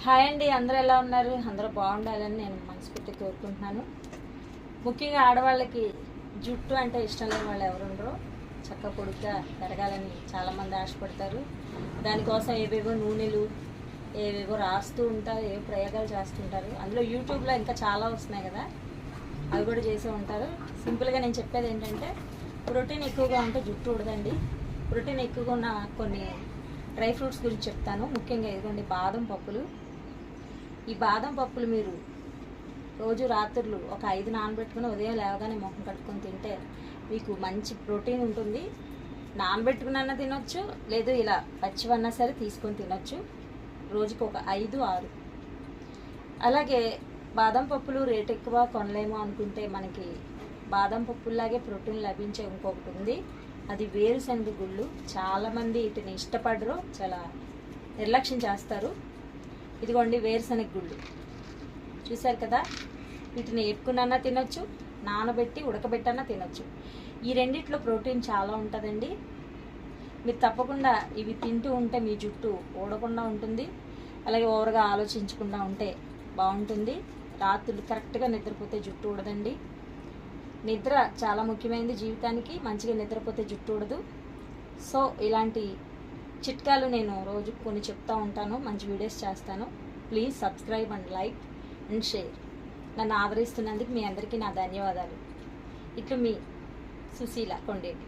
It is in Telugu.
హాయ్ అండి, అందరూ ఎలా ఉన్నారు? అందరూ బాగుండాలని నేను మనస్ఫూర్తి కోరుకుంటున్నాను. ముఖ్యంగా ఆడవాళ్ళకి జుట్టు అంటే ఇష్టం లేని వాళ్ళు ఎవరు ఉండరు. చక్క పొడుగ్గా పెరగాలని చాలామంది ఆశపడతారు. దానికోసం ఏవేవో నూనెలు ఏవేవో రాస్తూ ఉంటారు, ఏవో ప్రయోగాలు చేస్తుంటారు. అందులో యూట్యూబ్లో ఇంకా చాలా వస్తున్నాయి కదా, అవి కూడా చేసే ఉంటారు. సింపుల్గా నేను చెప్పేది ఏంటంటే, ప్రోటీన్ ఎక్కువగా ఉంటే జుట్టు ఊడదండి. ప్రోటీన్ ఎక్కువగా ఉన్న కొన్ని డ్రై ఫ్రూట్స్ గురించి చెప్తాను. ముఖ్యంగా ఇదిగోండి బాదం పప్పులు. ఈ బాదం పప్పులు మీరు రోజు రాత్రులు ఒక 5 నానబెట్టుకుని ఉదయం లేవగానే మొహం కట్టుకొని తింటే మీకు మంచి ప్రోటీన్ ఉంటుంది. నానబెట్టుకున్న తినొచ్చు, లేదు ఇలా పచ్చివన్నా సరే తీసుకొని తినొచ్చు. రోజుకి ఒక 5-6. అలాగే బాదం పప్పులు రేట్ ఎక్కువ కొనలేము అనుకుంటే మనకి బాదం పప్పుల్లాగే ప్రోటీన్ లభించే ఇంకొకటి ఉంది. అది వేరుశనగ గుళ్ళు. చాలామంది వీటిని ఇష్టపడరు, చాలా నిర్లక్ష్యం చేస్తారు. ఇదిగోండి వేరుశనగ గుళ్ళు, చూశారు కదా. వీటిని ఎట్టుకున్నా తినొచ్చు, నానబెట్టి ఉడకబెట్టన్నా తినొచ్చు. ఈ రెండిట్లో ప్రోటీన్ చాలా ఉంటుందండి. మీరు తప్పకుండా ఇవి తింటూ ఉంటే మీ జుట్టు ఊడకుండా ఉంటుంది. అలాగే ఓవర్గా ఆలోచించకుండా ఉంటే బాగుంటుంది. రాత్రులు కరెక్ట్గా నిద్రపోతే జుట్టు ఊడదండి. నిద్ర చాలా ముఖ్యమైనది జీవితానికి. మంచిగా నిద్రపోతే జుట్టు ఊడదు. సో ఇలాంటి చిట్కాలు నేను రోజు కొన్ని చెప్తూ ఉంటాను, మంచి వీడియోస్ చేస్తాను. Please subscribe and like and share. నన్ను ఆదరిస్తున్నందుకు మీ అందరికీ నా ధన్యవాదాలు. ఇట్లు మీ సుశీల కొండేటి.